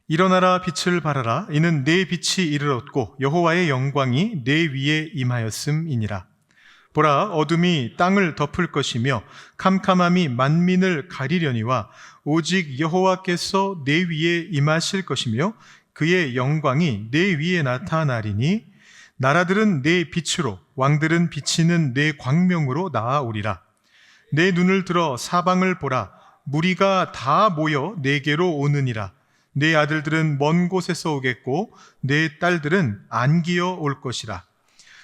일어나라 빛을 발하라. 이는 내 빛이 이르렀고 여호와의 영광이 내 위에 임하였음이니라. 보라, 어둠이 땅을 덮을 것이며 캄캄함이 만민을 가리려니와 오직 여호와께서 내 위에 임하실 것이며 그의 영광이 내 위에 나타나리니 나라들은 내 빛으로 왕들은 비치는 내 광명으로 나아오리라. 내 눈을 들어 사방을 보라. 무리가 다 모여 내게로 오느니라. 내 아들들은 먼 곳에서 오겠고 내 딸들은 안기어 올 것이라.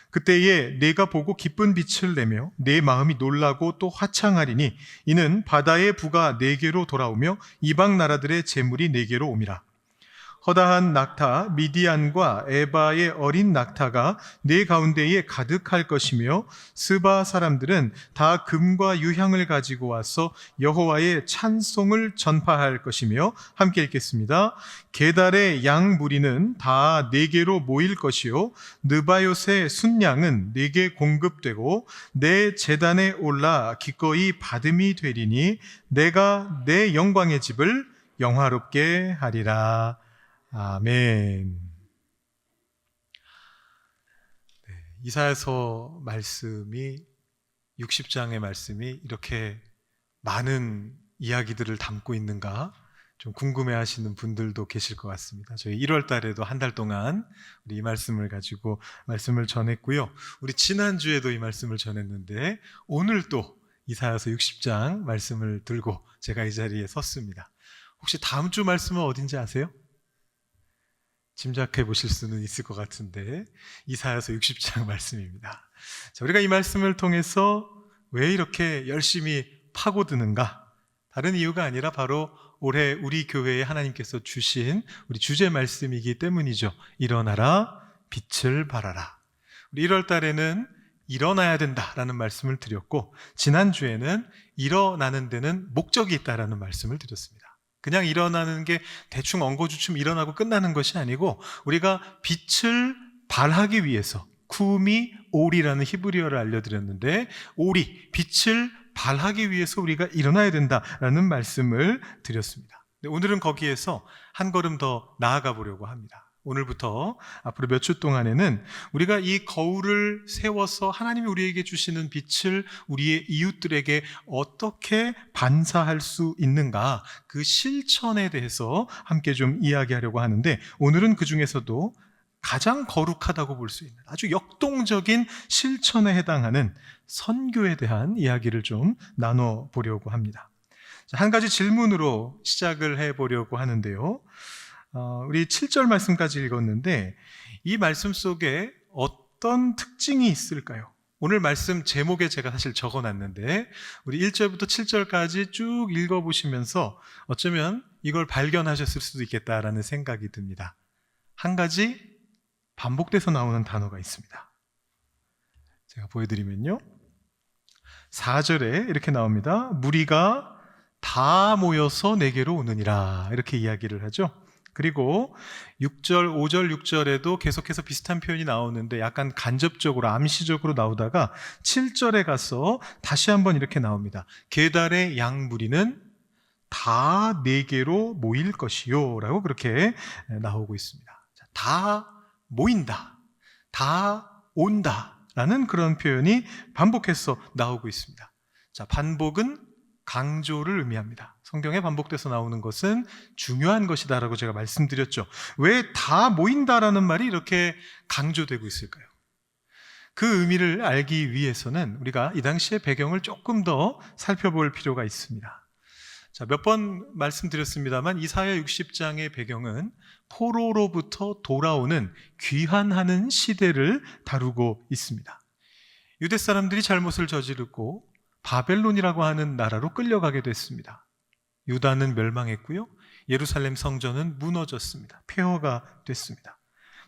그때에 내가 보고 기쁜 빛을 내며 내 마음이 놀라고 또 화창하리니 이는 바다의 부가 내게로 돌아오며 이방 나라들의 재물이 내게로 옴이라. 허다한 낙타 미디안과 에바의 어린 낙타가 내 가운데에 가득할 것이며 스바 사람들은 다 금과 유향을 가지고 와서 여호와의 찬송을 전파할 것이며 함께 읽겠습니다. 게달의 양 무리는 다 내게로 모일 것이요 느바요의 순양은 내게 공급되고 내 제단에 올라 기꺼이 받음이 되리니 내가 내 영광의 집을 영화롭게 하리라. 아멘. 이사야서 말씀이 60장의 말씀이 이렇게 많은 이야기들을 담고 있는가 좀 궁금해하시는 분들도 계실 것 같습니다. 저희 1월 달에도 한 달 동안 우리 이 말씀을 가지고 말씀을 전했고요. 우리 지난주에도 이 말씀을 전했는데 오늘 또 이사야서 60장 말씀을 들고 제가 이 자리에 섰습니다. 혹시 다음 주 말씀은 어딘지 아세요? 짐작해 보실 수는 있을 것 같은데 이사야서 60장 말씀입니다. 자, 우리가 이 말씀을 통해서 왜 이렇게 열심히 파고드는가? 다른 이유가 아니라 바로 올해 우리 교회에 하나님께서 주신 우리 주제 말씀이기 때문이죠. 일어나라, 빛을 발하라. 우리 1월 달에는 일어나야 된다라는 말씀을 드렸고 지난주에는 일어나는 데는 목적이 있다라는 말씀을 드렸습니다. 그냥 일어나는 게 대충 엉거주춤 일어나고 끝나는 것이 아니고 우리가 빛을 발하기 위해서 쿠미 오리라는 히브리어를 알려드렸는데 오리, 빛을 발하기 위해서 우리가 일어나야 된다라는 말씀을 드렸습니다. 오늘은 거기에서 한 걸음 더 나아가 보려고 합니다. 오늘부터 앞으로 몇 주 동안에는 우리가 이 거울을 세워서 하나님이 우리에게 주시는 빛을 우리의 이웃들에게 어떻게 반사할 수 있는가 그 실천에 대해서 함께 좀 이야기하려고 하는데 오늘은 그 중에서도 가장 거룩하다고 볼 수 있는 아주 역동적인 실천에 해당하는 선교에 대한 이야기를 좀 나눠보려고 합니다. 한 가지 질문으로 시작을 해보려고 하는데요. 우리 7절 말씀까지 읽었는데 이 말씀 속에 어떤 특징이 있을까요? 오늘 말씀 제목에 제가 사실 적어놨는데 우리 1절부터 7절까지 쭉 읽어보시면서 어쩌면 이걸 발견하셨을 수도 있겠다라는 생각이 듭니다. 한 가지 반복돼서 나오는 단어가 있습니다. 제가 보여드리면요. 4절에 이렇게 나옵니다. 무리가 다 모여서 내게로 오느니라 이렇게 이야기를 하죠. 그리고 6절, 5절, 6절에도 계속해서 비슷한 표현이 나오는데 약간 간접적으로 암시적으로 나오다가 7절에 가서 다시 한번 이렇게 나옵니다. 게달의 양 무리는 다 내게로 모일 것이요 라고 그렇게 나오고 있습니다. 다 모인다, 다 온다 라는 그런 표현이 반복해서 나오고 있습니다. 자, 반복은 강조를 의미합니다. 성경에 반복돼서 나오는 것은 중요한 것이다라고 제가 말씀드렸죠. 왜 다 모인다라는 말이 이렇게 강조되고 있을까요? 그 의미를 알기 위해서는 우리가 이 당시의 배경을 조금 더 살펴볼 필요가 있습니다. 자, 몇 번 말씀드렸습니다만 이사야 60장의 배경은 포로로부터 돌아오는 귀환하는 시대를 다루고 있습니다. 유대 사람들이 잘못을 저지르고 바벨론이라고 하는 나라로 끌려가게 됐습니다. 유다는 멸망했고요. 예루살렘 성전은 무너졌습니다. 폐허가 됐습니다.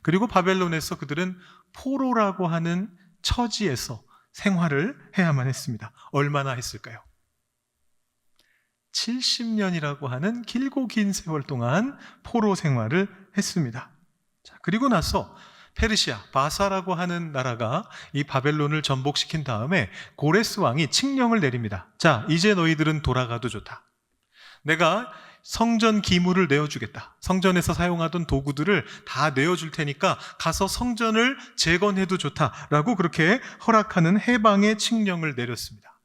그리고 바벨론에서 그들은 포로라고 하는 처지에서 생활을 해야만 했습니다. 얼마나 했을까요? 70년이라고 하는 길고 긴 세월 동안 포로 생활을 했습니다. 자, 그리고 나서 페르시아, 바사라고 하는 나라가 이 바벨론을 전복시킨 다음에 고레스 왕이 칙령을 내립니다. 자, 이제 너희들은 돌아가도 좋다. 내가 성전 기물을 내어주겠다. 성전에서 사용하던 도구들을 다 내어줄 테니까 가서 성전을 재건해도 좋다라고 그렇게 허락하는 해방의 칙령을 내렸습니다.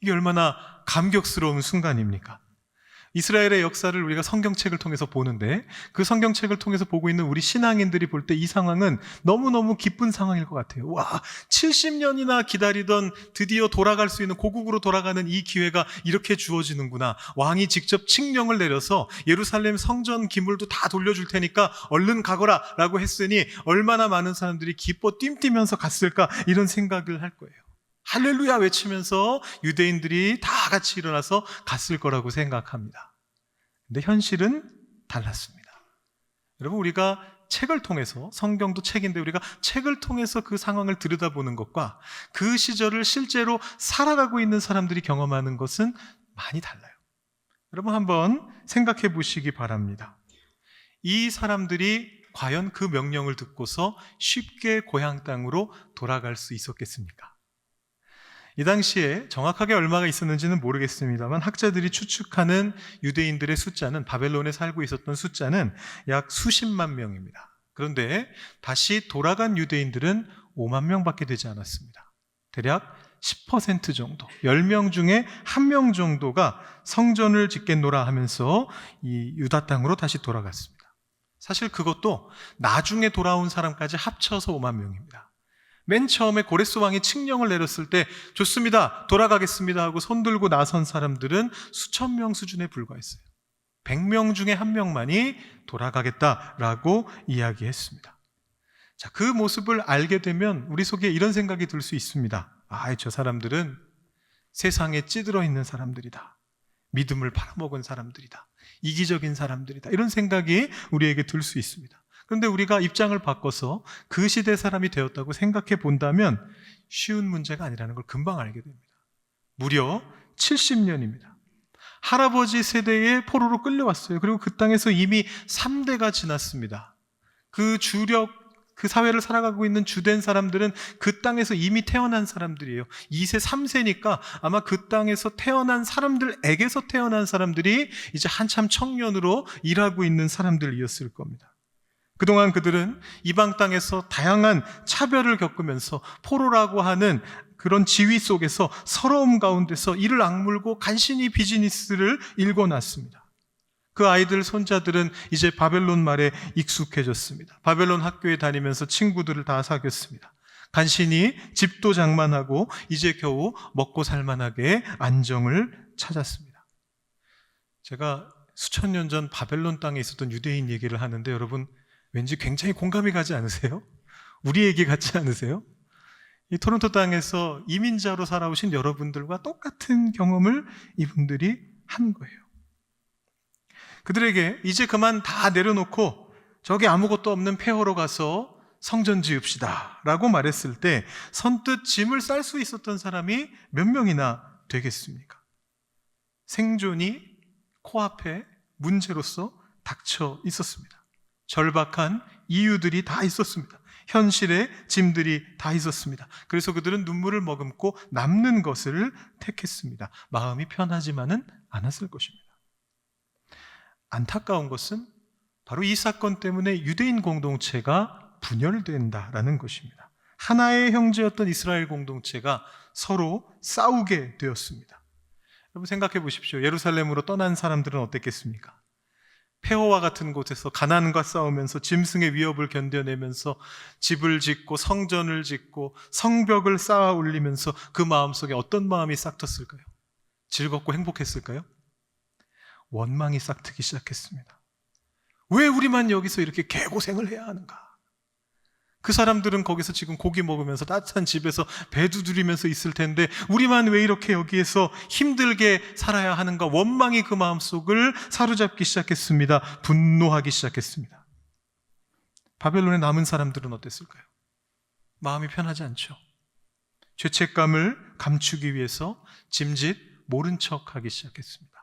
이게 얼마나 감격스러운 순간입니까? 이스라엘의 역사를 우리가 성경책을 통해서 보는데 그 성경책을 통해서 보고 있는 우리 신앙인들이 볼 때 이 상황은 너무너무 기쁜 상황일 것 같아요. 와, 70년이나 기다리던 드디어 돌아갈 수 있는 고국으로 돌아가는 이 기회가 이렇게 주어지는구나. 왕이 직접 칙령을 내려서 예루살렘 성전 기물도 다 돌려줄 테니까 얼른 가거라 라고 했으니 얼마나 많은 사람들이 기뻐 뜀뛰면서 갔을까 이런 생각을 할 거예요. 할렐루야 외치면서 유대인들이 다 같이 일어나서 갔을 거라고 생각합니다. 근데 현실은 달랐습니다. 여러분, 우리가 책을 통해서, 성경도 책인데 우리가 책을 통해서 그 상황을 들여다보는 것과 그 시절을 실제로 살아가고 있는 사람들이 경험하는 것은 많이 달라요. 여러분, 한번 생각해 보시기 바랍니다. 이 사람들이 과연 그 명령을 듣고서 쉽게 고향 땅으로 돌아갈 수 있었겠습니까? 이 당시에 정확하게 얼마가 있었는지는 모르겠습니다만 학자들이 추측하는 유대인들의 숫자는, 바벨론에 살고 있었던 숫자는 약 수십만 명입니다. 그런데 다시 돌아간 유대인들은 5만 명밖에 되지 않았습니다. 대략 10% 정도, 10명 중에 1명 정도가 성전을 짓겠노라 하면서 이 유다 땅으로 다시 돌아갔습니다. 사실 그것도 나중에 돌아온 사람까지 합쳐서 5만 명입니다. 맨 처음에 고레스 왕이 칙령을 내렸을 때 좋습니다, 돌아가겠습니다 하고 손들고 나선 사람들은 수천 명 수준에 불과했어요. 100명 중에 1명만이 돌아가겠다라고 이야기했습니다. 자, 그 모습을 알게 되면 우리 속에 이런 생각이 들 수 있습니다. 아, 저 사람들은 세상에 찌들어 있는 사람들이다. 믿음을 팔아먹은 사람들이다. 이기적인 사람들이다. 이런 생각이 우리에게 들 수 있습니다. 그런데 우리가 입장을 바꿔서 그 시대 사람이 되었다고 생각해 본다면 쉬운 문제가 아니라는 걸 금방 알게 됩니다. 무려 70년입니다. 할아버지 세대에 포로로 끌려왔어요. 그리고 그 땅에서 이미 3대가 지났습니다. 그 사회를 살아가고 있는 주된 사람들은 그 땅에서 이미 태어난 사람들이에요. 2세, 3세니까 아마 그 땅에서 태어난 사람들에게서 태어난 사람들이 이제 한참 청년으로 일하고 있는 사람들이었을 겁니다. 그동안 그들은 이방 땅에서 다양한 차별을 겪으면서 포로라고 하는 그런 지위 속에서 서러움 가운데서 이를 악물고 간신히 비즈니스를 일궈놨습니다. 그 아이들, 손자들은 이제 바벨론 말에 익숙해졌습니다. 바벨론 학교에 다니면서 친구들을 다 사귀었습니다. 간신히 집도 장만하고 이제 겨우 먹고 살만하게 안정을 찾았습니다. 제가 수천 년 전 바벨론 땅에 있었던 유대인 얘기를 하는데 여러분, 왠지 굉장히 공감이 가지 않으세요? 우리 얘기 같지 않으세요? 이 토론토 땅에서 이민자로 살아오신 여러분들과 똑같은 경험을 이분들이 한 거예요. 그들에게 이제 그만 다 내려놓고 저기 아무것도 없는 폐허로 가서 성전 지읍시다 라고 말했을 때 선뜻 짐을 쌀 수 있었던 사람이 몇 명이나 되겠습니까? 생존이 코앞에 문제로서 닥쳐 있었습니다. 절박한 이유들이 다 있었습니다. 현실의 짐들이 다 있었습니다. 그래서 그들은 눈물을 머금고 남는 것을 택했습니다. 마음이 편하지만은 않았을 것입니다. 안타까운 것은 바로 이 사건 때문에 유대인 공동체가 분열된다라는 것입니다. 하나의 형제였던 이스라엘 공동체가 서로 싸우게 되었습니다. 여러분 생각해 보십시오. 예루살렘으로 떠난 사람들은 어땠겠습니까? 폐허와 같은 곳에서 가난과 싸우면서 짐승의 위협을 견뎌내면서 집을 짓고 성전을 짓고 성벽을 쌓아 올리면서 그 마음속에 어떤 마음이 싹텄을까요? 즐겁고 행복했을까요? 원망이 싹트기 시작했습니다. 왜 우리만 여기서 이렇게 개고생을 해야 하는가? 그 사람들은 거기서 지금 고기 먹으면서 따뜻한 집에서 배 두드리면서 있을 텐데 우리만 왜 이렇게 여기에서 힘들게 살아야 하는가? 원망이 그 마음속을 사로잡기 시작했습니다. 분노하기 시작했습니다. 바벨론에 남은 사람들은 어땠을까요? 마음이 편하지 않죠. 죄책감을 감추기 위해서 짐짓 모른 척하기 시작했습니다.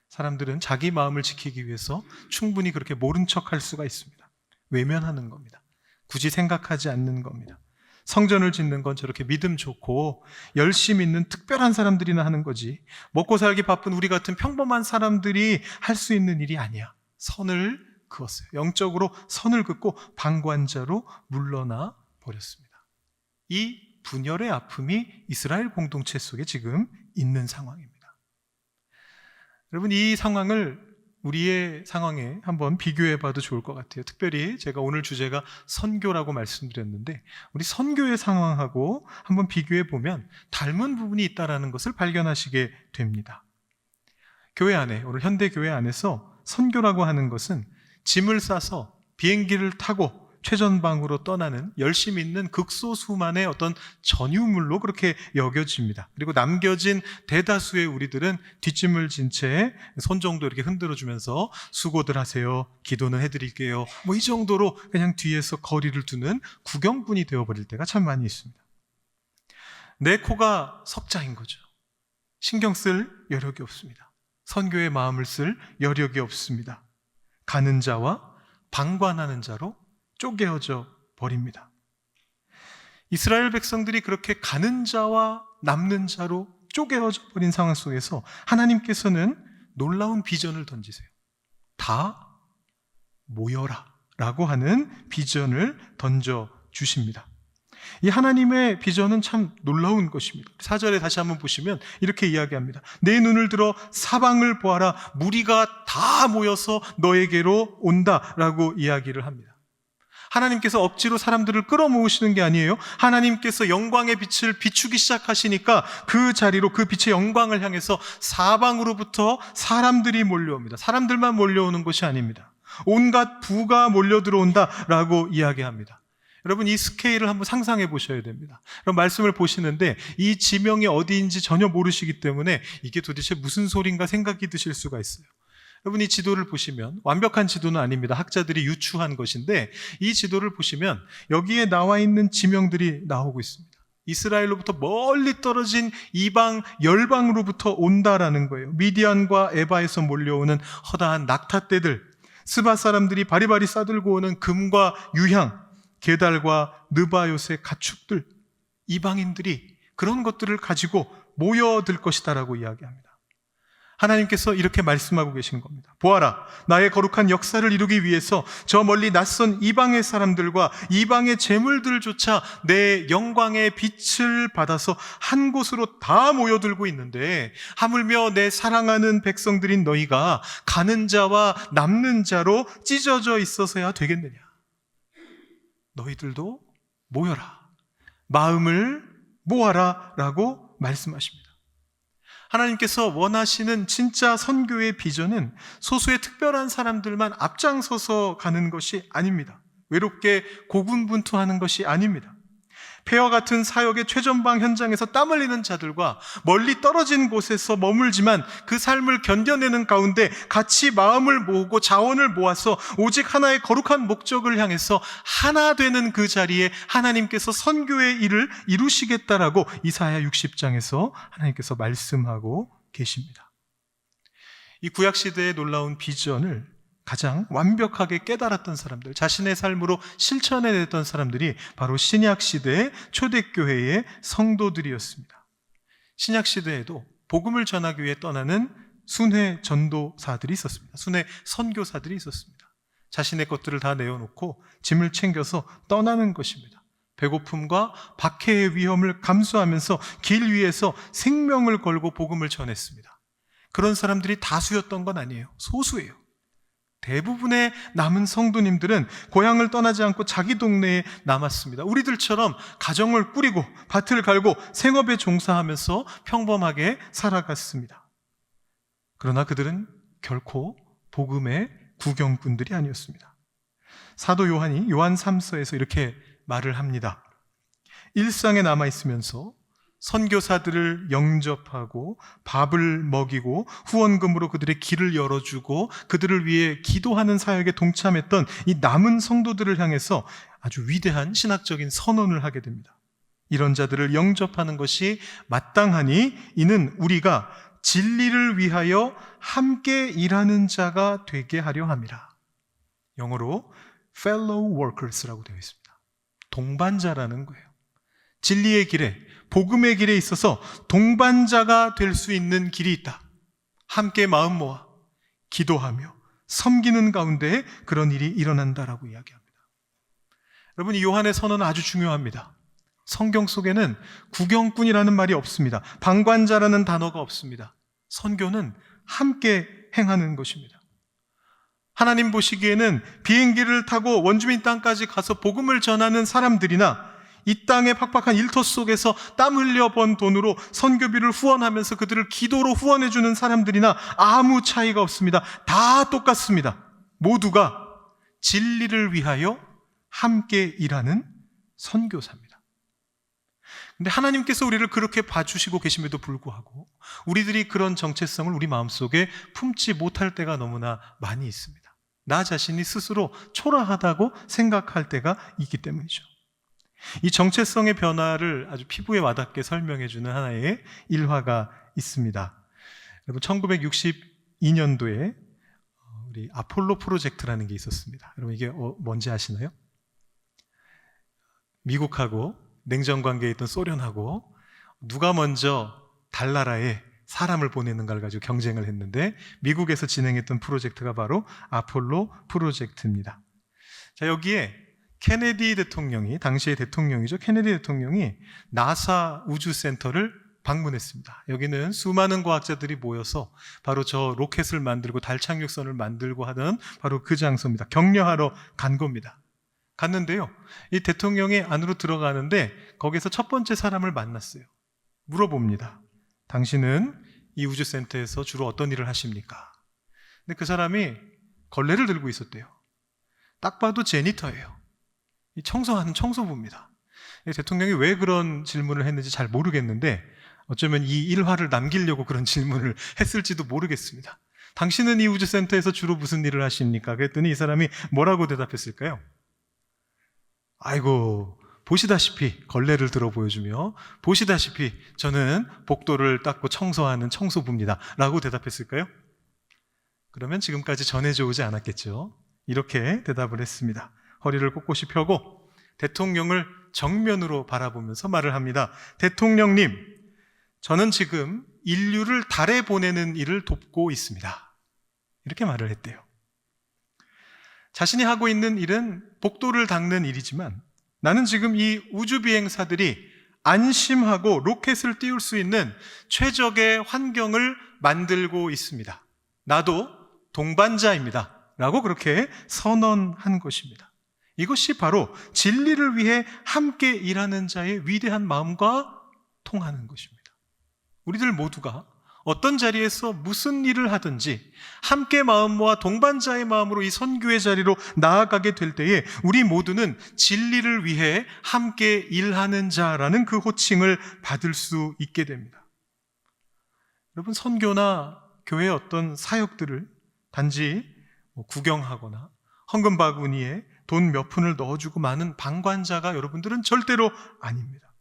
사람들은 자기 마음을 지키기 위해서 충분히 그렇게 모른 척할 수가 있습니다. 외면하는 겁니다. 굳이 생각하지 않는 겁니다. 성전을 짓는 건 저렇게 믿음 좋고 열심 있는 특별한 사람들이나 하는 거지, 먹고 살기 바쁜 우리 같은 평범한 사람들이 할 수 있는 일이 아니야. 선을 그었어요. 영적으로 선을 긋고 방관자로 물러나 버렸습니다. 이 분열의 아픔이 이스라엘 공동체 속에 지금 있는 상황입니다. 여러분, 이 상황을 우리의 상황에 한번 비교해 봐도 좋을 것 같아요. 특별히 제가 오늘 주제가 선교라고 말씀드렸는데, 우리 선교의 상황하고 한번 비교해 보면 닮은 부분이 있다는 것을 발견하시게 됩니다. 교회 안에, 오늘 현대교회 안에서 선교라고 하는 것은 짐을 싸서 비행기를 타고 최전방으로 떠나는 열심 있는 극소수만의 어떤 전유물로 그렇게 여겨집니다. 그리고 남겨진 대다수의 우리들은 뒷짐을 진 채 손 정도 이렇게 흔들어주면서 수고들 하세요, 기도는 해드릴게요, 뭐 이 정도로 그냥 뒤에서 거리를 두는 구경꾼이 되어버릴 때가 참 많이 있습니다. 내 코가 석자인 거죠. 신경 쓸 여력이 없습니다. 선교의 마음을 쓸 여력이 없습니다. 가는 자와 방관하는 자로 쪼개어져 버립니다. 이스라엘 백성들이 그렇게 가는 자와 남는 자로 쪼개어져 버린 상황 속에서 하나님께서는 놀라운 비전을 던지세요. 다 모여라 라고 하는 비전을 던져주십니다. 이 하나님의 비전은 참 놀라운 것입니다. 4절에 다시 한번 보시면 이렇게 이야기합니다. 내 눈을 들어 사방을 보아라, 무리가 다 모여서 너에게로 온다 라고 이야기를 합니다. 하나님께서 억지로 사람들을 끌어모으시는 게 아니에요. 하나님께서 영광의 빛을 비추기 시작하시니까 그 자리로, 그 빛의 영광을 향해서 사방으로부터 사람들이 몰려옵니다. 사람들만 몰려오는 것이 아닙니다. 온갖 부가 몰려 들어온다라고 이야기합니다. 여러분, 이 스케일을 한번 상상해 보셔야 됩니다. 그럼 말씀을 보시는데 이 지명이 어디인지 전혀 모르시기 때문에 이게 도대체 무슨 소린가 생각이 드실 수가 있어요. 여러분, 이 지도를 보시면, 완벽한 지도는 아닙니다. 학자들이 유추한 것인데 이 지도를 보시면 여기에 나와 있는 지명들이 나오고 있습니다. 이스라엘로부터 멀리 떨어진 이방 열방으로부터 온다라는 거예요. 미디안과 에바에서 몰려오는 허다한 낙타떼들, 스바 사람들이 바리바리 싸들고 오는 금과 유향, 게달과 느바요의 가축들, 이방인들이 그런 것들을 가지고 모여들 것이다라고 이야기합니다. 하나님께서 이렇게 말씀하고 계신 겁니다. 보아라, 나의 거룩한 역사를 이루기 위해서 저 멀리 낯선 이방의 사람들과 이방의 재물들조차 내 영광의 빛을 받아서 한 곳으로 다 모여들고 있는데, 하물며 내 사랑하는 백성들인 너희가 가는 자와 남는 자로 찢어져 있어서야 되겠느냐. 너희들도 모여라, 마음을 모아라 라고 말씀하십니다. 하나님께서 원하시는 진짜 선교의 비전은 소수의 특별한 사람들만 앞장서서 가는 것이 아닙니다. 외롭게 고군분투하는 것이 아닙니다. 폐허 같은 사역의 최전방 현장에서 땀 흘리는 자들과 멀리 떨어진 곳에서 머물지만 그 삶을 견뎌내는 가운데 같이 마음을 모으고 자원을 모아서 오직 하나의 거룩한 목적을 향해서 하나 되는 그 자리에 하나님께서 선교의 일을 이루시겠다라고 이사야 60장에서 하나님께서 말씀하고 계십니다. 이 구약시대의 놀라운 비전을 가장 완벽하게 깨달았던 사람들, 자신의 삶으로 실천해냈던 사람들이 바로 신약시대의 초대교회의 성도들이었습니다. 신약시대에도 복음을 전하기 위해 떠나는 순회 전도사들이 있었습니다. 순회 선교사들이 있었습니다. 자신의 것들을 다 내어놓고 짐을 챙겨서 떠나는 것입니다. 배고픔과 박해의 위험을 감수하면서 길 위에서 생명을 걸고 복음을 전했습니다. 그런 사람들이 다수였던 건 아니에요. 소수예요. 대부분의 남은 성도님들은 고향을 떠나지 않고 자기 동네에 남았습니다. 우리들처럼 가정을 꾸리고 밭을 갈고 생업에 종사하면서 평범하게 살아갔습니다. 그러나 그들은 결코 복음의 구경꾼들이 아니었습니다. 사도 요한이 요한 3서에서 이렇게 말을 합니다. 일상에 남아있으면서 선교사들을 영접하고 밥을 먹이고 후원금으로 그들의 길을 열어주고 그들을 위해 기도하는 사역에 동참했던 이 남은 성도들을 향해서 아주 위대한 신학적인 선언을 하게 됩니다. 이런 자들을 영접하는 것이 마땅하니 이는 우리가 진리를 위하여 함께 일하는 자가 되게 하려 함이라. 영어로 fellow workers라고 되어 있습니다. 동반자라는 거예요. 진리의 길에, 복음의 길에 있어서 동반자가 될 수 있는 길이 있다. 함께 마음 모아 기도하며 섬기는 가운데 그런 일이 일어난다라고 이야기합니다. 여러분, 이 요한의 선언은 아주 중요합니다. 성경 속에는 구경꾼이라는 말이 없습니다. 방관자라는 단어가 없습니다. 선교는 함께 행하는 것입니다. 하나님 보시기에는 비행기를 타고 원주민 땅까지 가서 복음을 전하는 사람들이나 이 땅의 팍팍한 일터 속에서 땀 흘려 번 돈으로 선교비를 후원하면서 그들을 기도로 후원해 주는 사람들이나 아무 차이가 없습니다. 다 똑같습니다. 모두가 진리를 위하여 함께 일하는 선교사입니다. 근데 하나님께서 우리를 그렇게 봐주시고 계심에도 불구하고 우리들이 그런 정체성을 우리 마음속에 품지 못할 때가 너무나 많이 있습니다. 나 자신이 스스로 초라하다고 생각할 때가 있기 때문이죠. 이 정체성의 변화를 아주 피부에 와닿게 설명해주는 하나의 일화가 있습니다. 여러분, 1962년도에 우리 아폴로 프로젝트라는 게 있었습니다. 여러분, 이게 뭔지 아시나요? 미국하고 냉전 관계에 있던 소련하고 누가 먼저 달나라에 사람을 보내는가를 가지고 경쟁을 했는데 미국에서 진행했던 프로젝트가 바로 아폴로 프로젝트입니다. 자, 여기에 케네디 대통령이, 당시의 대통령이죠. 케네디 대통령이 나사 우주센터를 방문했습니다. 여기는 수많은 과학자들이 모여서 바로 저 로켓을 만들고 달 착륙선을 만들고 하던 바로 그 장소입니다. 격려하러 간 겁니다. 갔는데요, 이 대통령이 안으로 들어가는데 거기서 첫 번째 사람을 만났어요. 물어봅니다. 당신은 이 우주센터에서 주로 어떤 일을 하십니까? 근데 그 사람이 걸레를 들고 있었대요. 딱 봐도 제니터예요. 이 청소하는 청소부입니다. 대통령이 왜 그런 질문을 했는지 잘 모르겠는데 어쩌면 이 일화를 남기려고 그런 질문을 했을지도 모르겠습니다. 당신은 이 우주센터에서 주로 무슨 일을 하십니까? 그랬더니 이 사람이 뭐라고 대답했을까요? 아이고, 보시다시피, 걸레를 들어 보여주며 보시다시피 저는 복도를 닦고 청소하는 청소부입니다 라고 대답했을까요? 그러면 지금까지 전해져 오지 않았겠죠. 이렇게 대답을 했습니다. 허리를 꼿꼿이 펴고 대통령을 정면으로 바라보면서 말을 합니다. 대통령님, 저는 지금 인류를 달에 보내는 일을 돕고 있습니다. 이렇게 말을 했대요. 자신이 하고 있는 일은 복도를 닦는 일이지만 나는 지금 이 우주비행사들이 안심하고 로켓을 띄울 수 있는 최적의 환경을 만들고 있습니다. 나도 동반자입니다. 라고 그렇게 선언한 것입니다. 이것이 바로 진리를 위해 함께 일하는 자의 위대한 마음과 통하는 것입니다. 우리들 모두가 어떤 자리에서 무슨 일을 하든지 함께 마음 모아 동반자의 마음으로 이 선교의 자리로 나아가게 될 때에 우리 모두는 진리를 위해 함께 일하는 자라는 그 호칭을 받을 수 있게 됩니다. 여러분, 선교나 교회의 어떤 사역들을 단지 구경하거나 헌금 바구니에 돈 몇 푼을 넣어주고 마는 방관자가 여러분들은 절대로 아닙니다.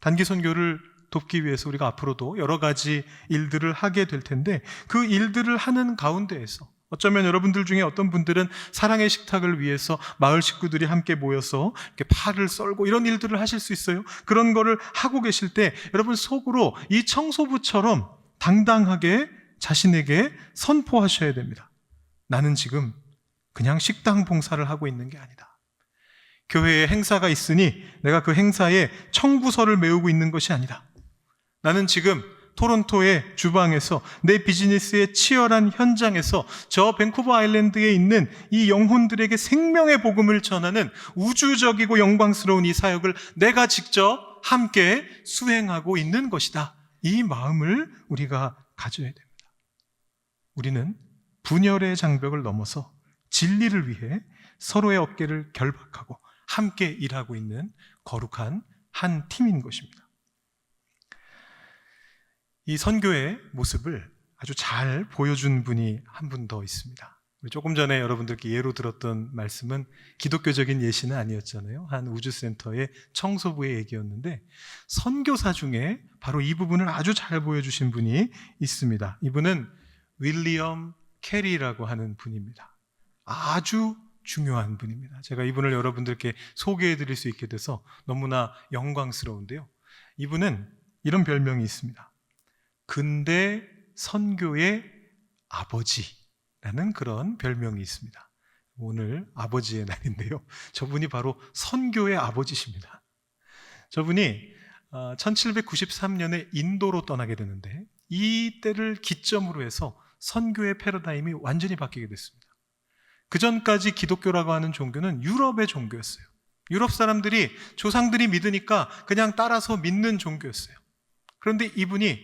단기 선교를 돕기 위해서 우리가 앞으로도 여러 가지 일들을 하게 될 텐데 그 일들을 하는 가운데에서 어쩌면 여러분들 중에 어떤 분들은 사랑의 식탁을 위해서 마을 식구들이 함께 모여서 이렇게 파를 썰고 이런 일들을 하실 수 있어요. 그런 거를 하고 계실 때 여러분 속으로 이 청소부처럼 당당하게 자신에게 선포하셔야 됩니다. 나는 지금 그냥 식당 봉사를 하고 있는 게 아니다. 교회에 행사가 있으니 내가 그 행사에 청구서를 메우고 있는 것이 아니다. 나는 지금 토론토의 주방에서 내 비즈니스의 치열한 현장에서 저 밴쿠버 아일랜드에 있는 이 영혼들에게 생명의 복음을 전하는 우주적이고 영광스러운 이 사역을 내가 직접 함께 수행하고 있는 것이다. 이 마음을 우리가 가져야 됩니다. 우리는 분열의 장벽을 넘어서 진리를 위해 서로의 어깨를 결박하고 함께 일하고 있는 거룩한 한 팀인 것입니다. 이 선교의 모습을 아주 잘 보여준 분이 한 분 더 있습니다. 조금 전에 여러분들께 예로 들었던 말씀은 기독교적인 예시는 아니었잖아요. 한 우주센터의 청소부의 얘기였는데 선교사 중에 바로 이 부분을 아주 잘 보여주신 분이 있습니다. 이분은 윌리엄 캐리라고 하는 분입니다. 아주 중요한 분입니다. 제가 이분을 여러분들께 소개해 드릴 수 있게 돼서 너무나 영광스러운데요. 이분은 이런 별명이 있습니다. 근대 선교의 아버지라는 그런 별명이 있습니다. 오늘 아버지의 날인데요. 저분이 바로 선교의 아버지십니다. 저분이 1793년에 인도로 떠나게 되는데 이 때를 기점으로 해서 선교의 패러다임이 완전히 바뀌게 됐습니다. 그 전까지 기독교라고 하는 종교는 유럽의 종교였어요. 유럽 사람들이 조상들이 믿으니까 그냥 따라서 믿는 종교였어요. 그런데 이분이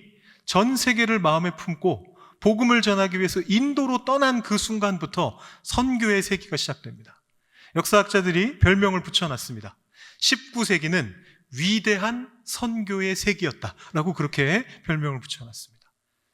전 세계를 마음에 품고 복음을 전하기 위해서 인도로 떠난 그 순간부터 선교의 세기가 시작됩니다. 역사학자들이 별명을 붙여놨습니다. 19세기는 위대한 선교의 세기였다라고 그렇게 별명을 붙여놨습니다.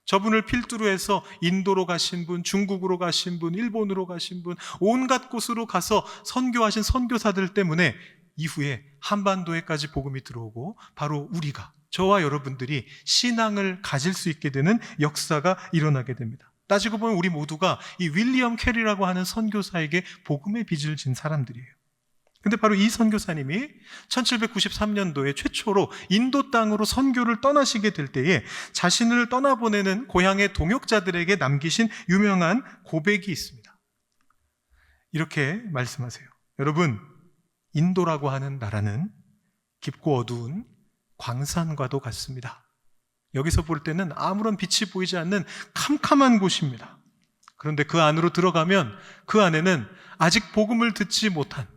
저분을 필두로 해서 인도로 가신 분, 중국으로 가신 분, 일본으로 가신 분, 온갖 곳으로 가서 선교하신 선교사들 때문에 이후에 한반도에까지 복음이 들어오고 바로 우리가, 저와 여러분들이 신앙을 가질 수 있게 되는 역사가 일어나게 됩니다. 따지고 보면 우리 모두가 이 윌리엄 캐리라고 하는 선교사에게 복음의 빚을 진 사람들이에요. 근데 바로 이 선교사님이 1793년도에 최초로 인도 땅으로 선교를 떠나시게 될 때에 자신을 떠나보내는 고향의 동역자들에게 남기신 유명한 고백이 있습니다. 이렇게 말씀하세요. 여러분, 인도라고 하는 나라는 깊고 어두운 광산과도 같습니다. 여기서 볼 때는 아무런 빛이 보이지 않는 캄캄한 곳입니다. 그런데 그 안으로 들어가면 그 안에는 아직 복음을 듣지 못한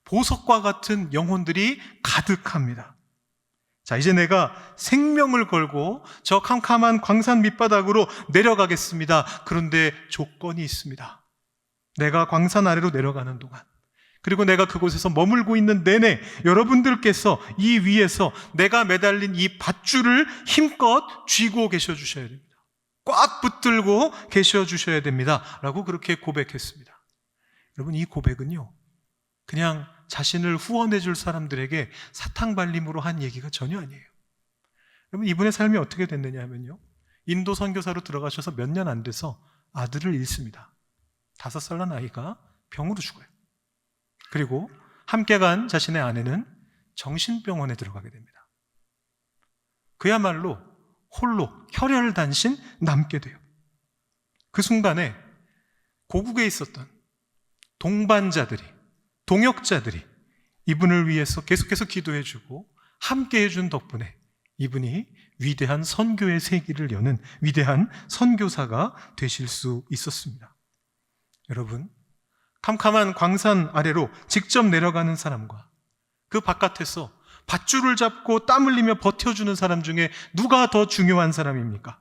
보석과 같은 영혼들이 가득합니다. 자, 이제 내가 생명을 걸고 저 캄캄한 광산 밑바닥으로 내려가겠습니다. 그런데 조건이 있습니다. 내가 광산 아래로 내려가는 동안, 그리고 내가 그곳에서 머물고 있는 내내 여러분들께서 이 위에서 내가 매달린 이 밧줄을 힘껏 쥐고 계셔 주셔야 됩니다. 꽉 붙들고 계셔 주셔야 됩니다. 라고 그렇게 고백했습니다. 여러분, 이 고백은요, 그냥 자신을 후원해 줄 사람들에게 사탕발림으로 한 얘기가 전혀 아니에요. 여러분, 이분의 삶이 어떻게 됐느냐 하면요, 인도 선교사로 들어가셔서 몇 년 안 돼서 아들을 잃습니다. 5살 난 아이가 병으로 죽어요. 그리고 함께 간 자신의 아내는 정신병원에 들어가게 됩니다. 그야말로 홀로 혈혈단신 남게 돼요. 그 순간에 고국에 있었던 동반자들이, 동역자들이 이분을 위해서 계속해서 기도해주고 함께 해준 덕분에 이분이 위대한 선교의 세기를 여는 위대한 선교사가 되실 수 있었습니다. 여러분, 캄캄한 광산 아래로 직접 내려가는 사람과 그 바깥에서 밧줄을 잡고 땀 흘리며 버텨주는 사람 중에 누가 더 중요한 사람입니까?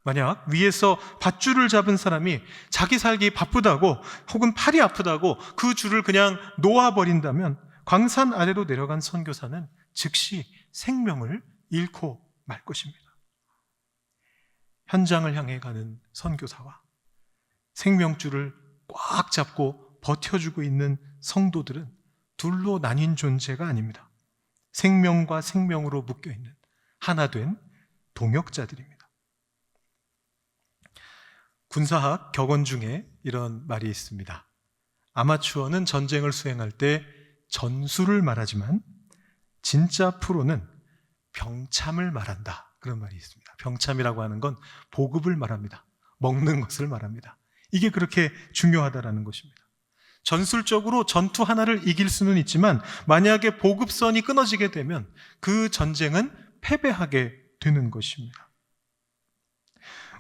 만약 위에서 밧줄을 잡은 사람이 자기 살기 바쁘다고 혹은 팔이 아프다고 그 줄을 그냥 놓아버린다면 광산 아래로 내려간 선교사는 즉시 생명을 잃고 말 것입니다. 현장을 향해 가는 선교사와 생명줄을 꽉 잡고 버텨주고 있는 성도들은 둘로 나뉜 존재가 아닙니다. 생명과 생명으로 묶여있는 하나 된 동역자들입니다. 군사학 격언 중에 이런 말이 있습니다. 아마추어는 전쟁을 수행할 때 전술을 말하지만 진짜 프로는 병참을 말한다. 그런 말이 있습니다. 병참이라고 하는 건 보급을 말합니다. 먹는 것을 말합니다. 이게 그렇게 중요하다라는 것입니다. 전술적으로 전투 하나를 이길 수는 있지만 만약에 보급선이 끊어지게 되면 그 전쟁은 패배하게 되는 것입니다.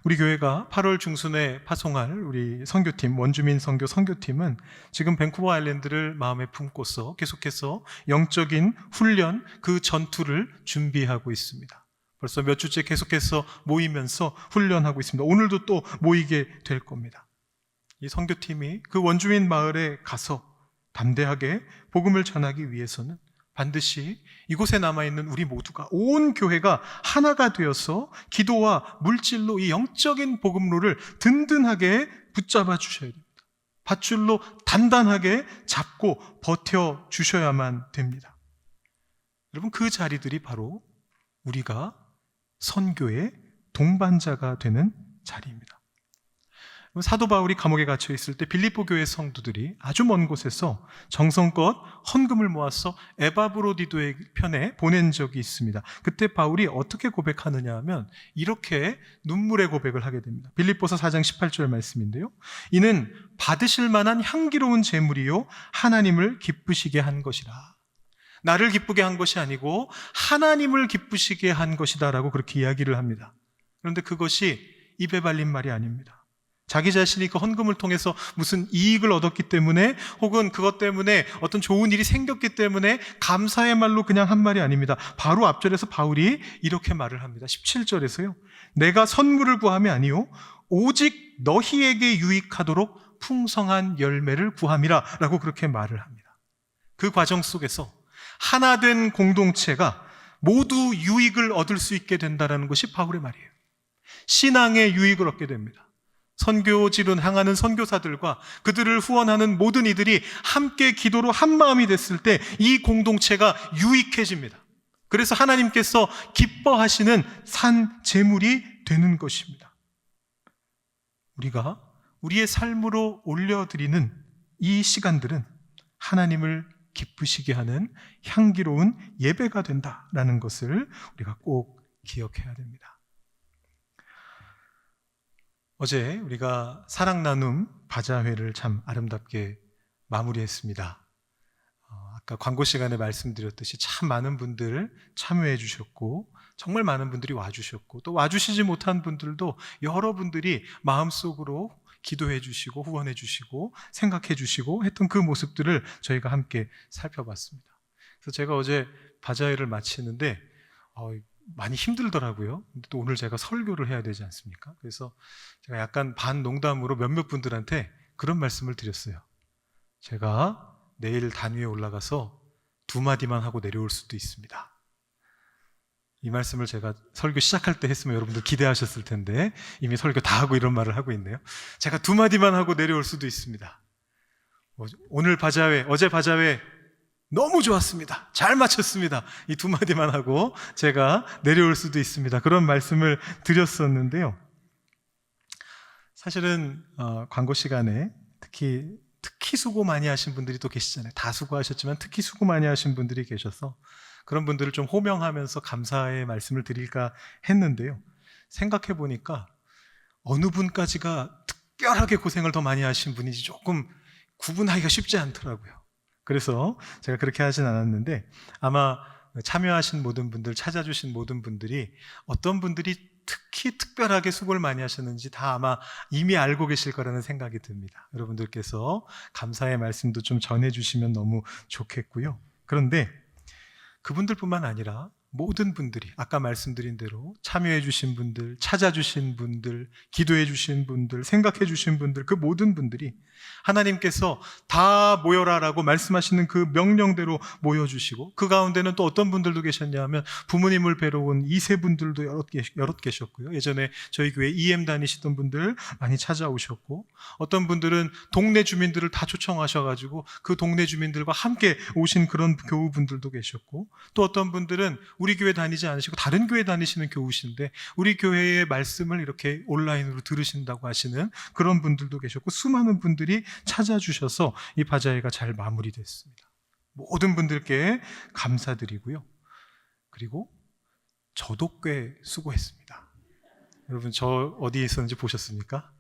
우리 교회가 8월 중순에 파송할 우리 선교팀, 원주민 선교 선교팀은 지금 밴쿠버 아일랜드를 마음에 품고서 계속해서 영적인 훈련, 그 전투를 준비하고 있습니다. 벌써 몇 주째 계속해서 모이면서 훈련하고 있습니다. 오늘도 또 모이게 될 겁니다. 이 선교팀이 그 원주민 마을에 가서 담대하게 복음을 전하기 위해서는 반드시 이곳에 남아있는 우리 모두가, 온 교회가 하나가 되어서 기도와 물질로 이 영적인 복음로를 든든하게 붙잡아 주셔야 됩니다. 밧줄로 단단하게 잡고 버텨 주셔야만 됩니다. 여러분, 그 자리들이 바로 우리가 선교의 동반자가 되는 자리입니다. 사도 바울이 감옥에 갇혀 있을 때 빌립보 교회 성도들이 아주 먼 곳에서 정성껏 헌금을 모아서 에바브로디도의 편에 보낸 적이 있습니다. 그때 바울이 어떻게 고백하느냐 하면 이렇게 눈물의 고백을 하게 됩니다. 빌립보서 4장 18절 말씀인데요. 이는 받으실 만한 향기로운 제물이요 하나님을 기쁘시게 한 것이라. 나를 기쁘게 한 것이 아니고 하나님을 기쁘시게 한 것이다 라고 그렇게 이야기를 합니다. 그런데 그것이 입에 발린 말이 아닙니다. 자기 자신이 그 헌금을 통해서 무슨 이익을 얻었기 때문에 혹은 그것 때문에 어떤 좋은 일이 생겼기 때문에 감사의 말로 그냥 한 말이 아닙니다. 바로 앞절에서 바울이 이렇게 말을 합니다. 17절에서요. 내가 선물을 구함이 아니요 오직 너희에게 유익하도록 풍성한 열매를 구함이라 라고 그렇게 말을 합니다. 그 과정 속에서 하나 된 공동체가 모두 유익을 얻을 수 있게 된다는 것이 바울의 말이에요. 신앙의 유익을 얻게 됩니다. 선교지로 향하는 선교사들과 그들을 후원하는 모든 이들이 함께 기도로 한 마음이 됐을 때 이 공동체가 유익해집니다. 그래서 하나님께서 기뻐하시는 산 제물이 되는 것입니다. 우리가 우리의 삶으로 올려드리는 이 시간들은 하나님을 기쁘시게 하는 향기로운 예배가 된다라는 것을 우리가 꼭 기억해야 됩니다. 어제 우리가 사랑 나눔 바자회를 참 아름답게 마무리했습니다. 아까 광고 시간에 말씀드렸듯이 참 많은 분들 참여해 주셨고 정말 많은 분들이 와주셨고 또 와주시지 못한 분들도 여러분들이 마음속으로 기도해 주시고 후원해 주시고 생각해 주시고 했던 그 모습들을 저희가 함께 살펴봤습니다. 그래서 제가 어제 바자회를 마치는데 많이 힘들더라고요. 또 오늘 제가 설교를 해야 되지 않습니까? 그래서 제가 약간 반 농담으로 몇몇 분들한테 그런 말씀을 드렸어요. 제가 내일 단위에 올라가서 2마디만 하고 내려올 수도 있습니다. 이 말씀을 제가 설교 시작할 때 했으면 여러분들 기대하셨을 텐데 이미 설교 다 하고 이런 말을 하고 있네요. 제가 2마디만 하고 내려올 수도 있습니다. 오늘 바자회, 어제 바자회 너무 좋았습니다. 잘 마쳤습니다. 이 2마디만 하고 제가 내려올 수도 있습니다. 그런 말씀을 드렸었는데요. 사실은 광고 시간에 특히 수고 많이 하신 분들이 또 계시잖아요. 다 수고하셨지만 특히 수고 많이 하신 분들이 계셔서 그런 분들을 좀 호명하면서 감사의 말씀을 드릴까 했는데요. 생각해 보니까 어느 분까지가 특별하게 고생을 더 많이 하신 분인지 조금 구분하기가 쉽지 않더라고요. 그래서 제가 그렇게 하진 않았는데 아마 참여하신 모든 분들, 찾아주신 모든 분들이 어떤 분들이 특히 특별하게 수고를 많이 하셨는지 다 아마 이미 알고 계실 거라는 생각이 듭니다. 여러분들께서 감사의 말씀도 좀 전해주시면 너무 좋겠고요. 그런데 그분들뿐만 아니라 모든 분들이 아까 말씀드린 대로 참여해 주신 분들, 찾아주신 분들, 기도해 주신 분들, 생각해 주신 분들, 그 모든 분들이 하나님께서 다 모여라라고 말씀하시는 그 명령대로 모여주시고 그 가운데는 또 어떤 분들도 계셨냐 하면 부모님을 뵈러 온 2세 분들도 여럿 계셨고요. 예전에 저희 교회 EM 다니시던 분들 많이 찾아오셨고 어떤 분들은 동네 주민들을 다 초청하셔가지고 그 동네 주민들과 함께 오신 그런 교우분들도 계셨고 또 어떤 분들은 우리 교회 다니지 않으시고 다른 교회 다니시는 교우신데 우리 교회의 말씀을 이렇게 온라인으로 들으신다고 하시는 그런 분들도 계셨고 수많은 분들이 찾아주셔서 이 바자회가 잘 마무리됐습니다. 모든 분들께 감사드리고요. 그리고 저도 꽤 수고했습니다. 여러분 저 어디에 있었는지 보셨습니까?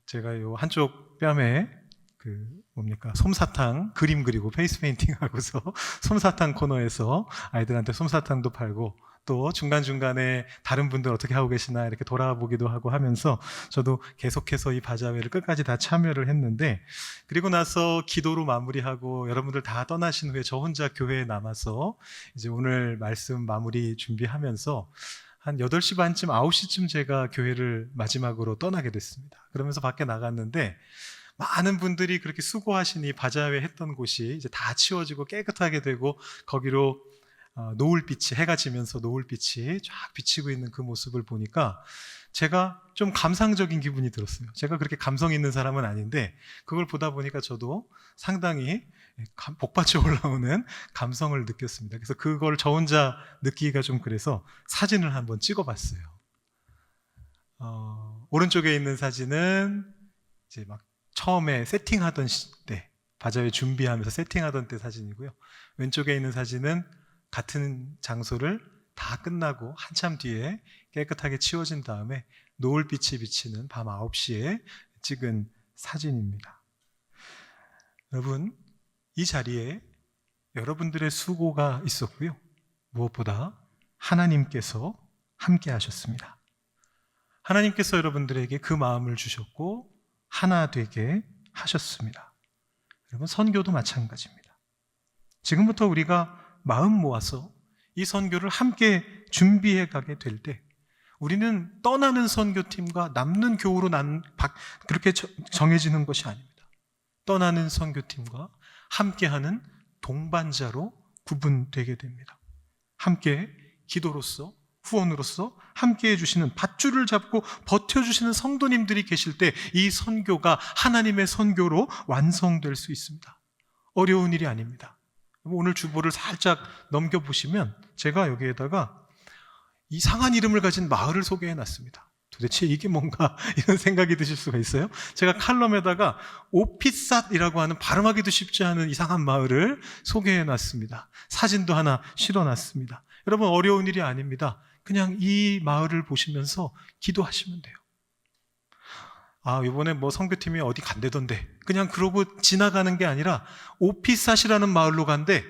제가 요 한쪽 뺨에 솜사탕 그림 그리고 페이스 페인팅 하고서 솜사탕 코너에서 아이들한테 솜사탕도 팔고 또 중간중간에 다른 분들 어떻게 하고 계시나 이렇게 돌아보기도 하고 하면서 저도 계속해서 이 바자회를 끝까지 다 참여를 했는데 그리고 나서 기도로 마무리하고 여러분들 다 떠나신 후에 저 혼자 교회에 남아서 이제 오늘 말씀 마무리 준비하면서 한 8시 반쯤 9시쯤 제가 교회를 마지막으로 떠나게 됐습니다. 그러면서 밖에 나갔는데 많은 분들이 그렇게 수고하신 이 바자회 했던 곳이 이제 다 치워지고 깨끗하게 되고 거기로 노을빛이 해가 지면서 노을빛이 쫙 비치고 있는 그 모습을 보니까 제가 좀 감상적인 기분이 들었어요. 제가 그렇게 감성 있는 사람은 아닌데 그걸 보다 보니까 저도 상당히 복받쳐 올라오는 감성을 느꼈습니다. 그래서 그걸 저 혼자 느끼기가 좀 그래서 사진을 한번 찍어봤어요. 오른쪽에 있는 사진은 이제 막 처음에 세팅하던 때, 바자회 준비하면서 세팅하던 때 사진이고요. 왼쪽에 있는 사진은 같은 장소를 다 끝나고 한참 뒤에 깨끗하게 치워진 다음에 노을빛이 비치는 밤 9시에 찍은 사진입니다. 여러분, 이 자리에 여러분들의 수고가 있었고요. 무엇보다 하나님께서 함께 하셨습니다. 하나님께서 여러분들에게 그 마음을 주셨고 하나 되게 하셨습니다. 여러분, 선교도 마찬가지입니다. 지금부터 우리가 마음 모아서 이 선교를 함께 준비해 가게 될 때 우리는 떠나는 선교팀과 남는 교우로 그렇게 정해지는 것이 아닙니다. 떠나는 선교팀과 함께하는 동반자로 구분되게 됩니다. 함께 기도로서, 후원으로서 함께 해주시는, 밧줄을 잡고 버텨주시는 성도님들이 계실 때 이 선교가 하나님의 선교로 완성될 수 있습니다. 어려운 일이 아닙니다. 오늘 주보를 살짝 넘겨보시면 제가 여기에다가 이상한 이름을 가진 마을을 소개해 놨습니다. 도대체 이게 뭔가 이런 생각이 드실 수가 있어요. 제가 칼럼에다가 오피삿이라고 하는 발음하기도 쉽지 않은 이상한 마을을 소개해 놨습니다. 사진도 하나 실어 놨습니다. 여러분, 어려운 일이 아닙니다. 그냥 이 마을을 보시면서 기도하시면 돼요. 이번에 뭐 선교팀이 어디 간대던데 그냥 그러고 지나가는 게 아니라 오피삿이라는 마을로 간대.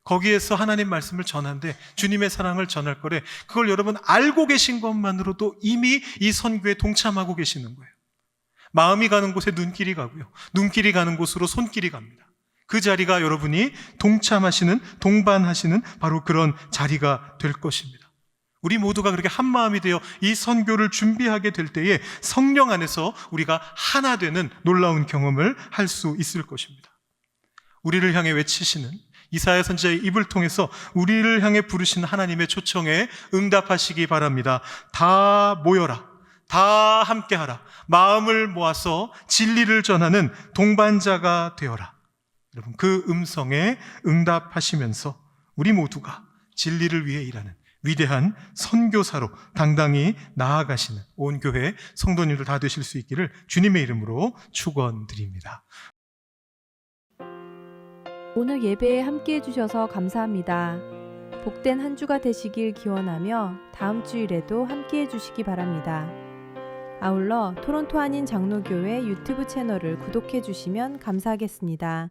거기에서 하나님 말씀을 전한대. 주님의 사랑을 전할 거래. 그걸 여러분 알고 계신 것만으로도 이미 이 선교에 동참하고 계시는 거예요. 마음이 가는 곳에 눈길이 가고요. 눈길이 가는 곳으로 손길이 갑니다. 그 자리가 여러분이 동참하시는, 동반하시는 바로 그런 자리가 될 것입니다. 우리 모두가 그렇게 한 마음이 되어 이 선교를 준비하게 될 때에 성령 안에서 우리가 하나 되는 놀라운 경험을 할 수 있을 것입니다. 우리를 향해 외치시는 이사야 선지자의 입을 통해서 우리를 향해 부르신 하나님의 초청에 응답하시기 바랍니다. 다 모여라. 다 함께하라. 마음을 모아서 진리를 전하는 동반자가 되어라. 여러분, 그 음성에 응답하시면서 우리 모두가 진리를 위해 일하는 위대한 선교사로 당당히 나아가시는 온 교회 성도님들 다 되실 수 있기를 주님의 이름으로 축원드립니다. 오늘 예배에 함께해 주셔서 감사합니다. 복된 한 주가 되시길 기원하며 다음 주일에도 함께해 주시기 바랍니다. 아울러 토론토 한인 장로교회 유튜브 채널을 구독해 주시면 감사하겠습니다.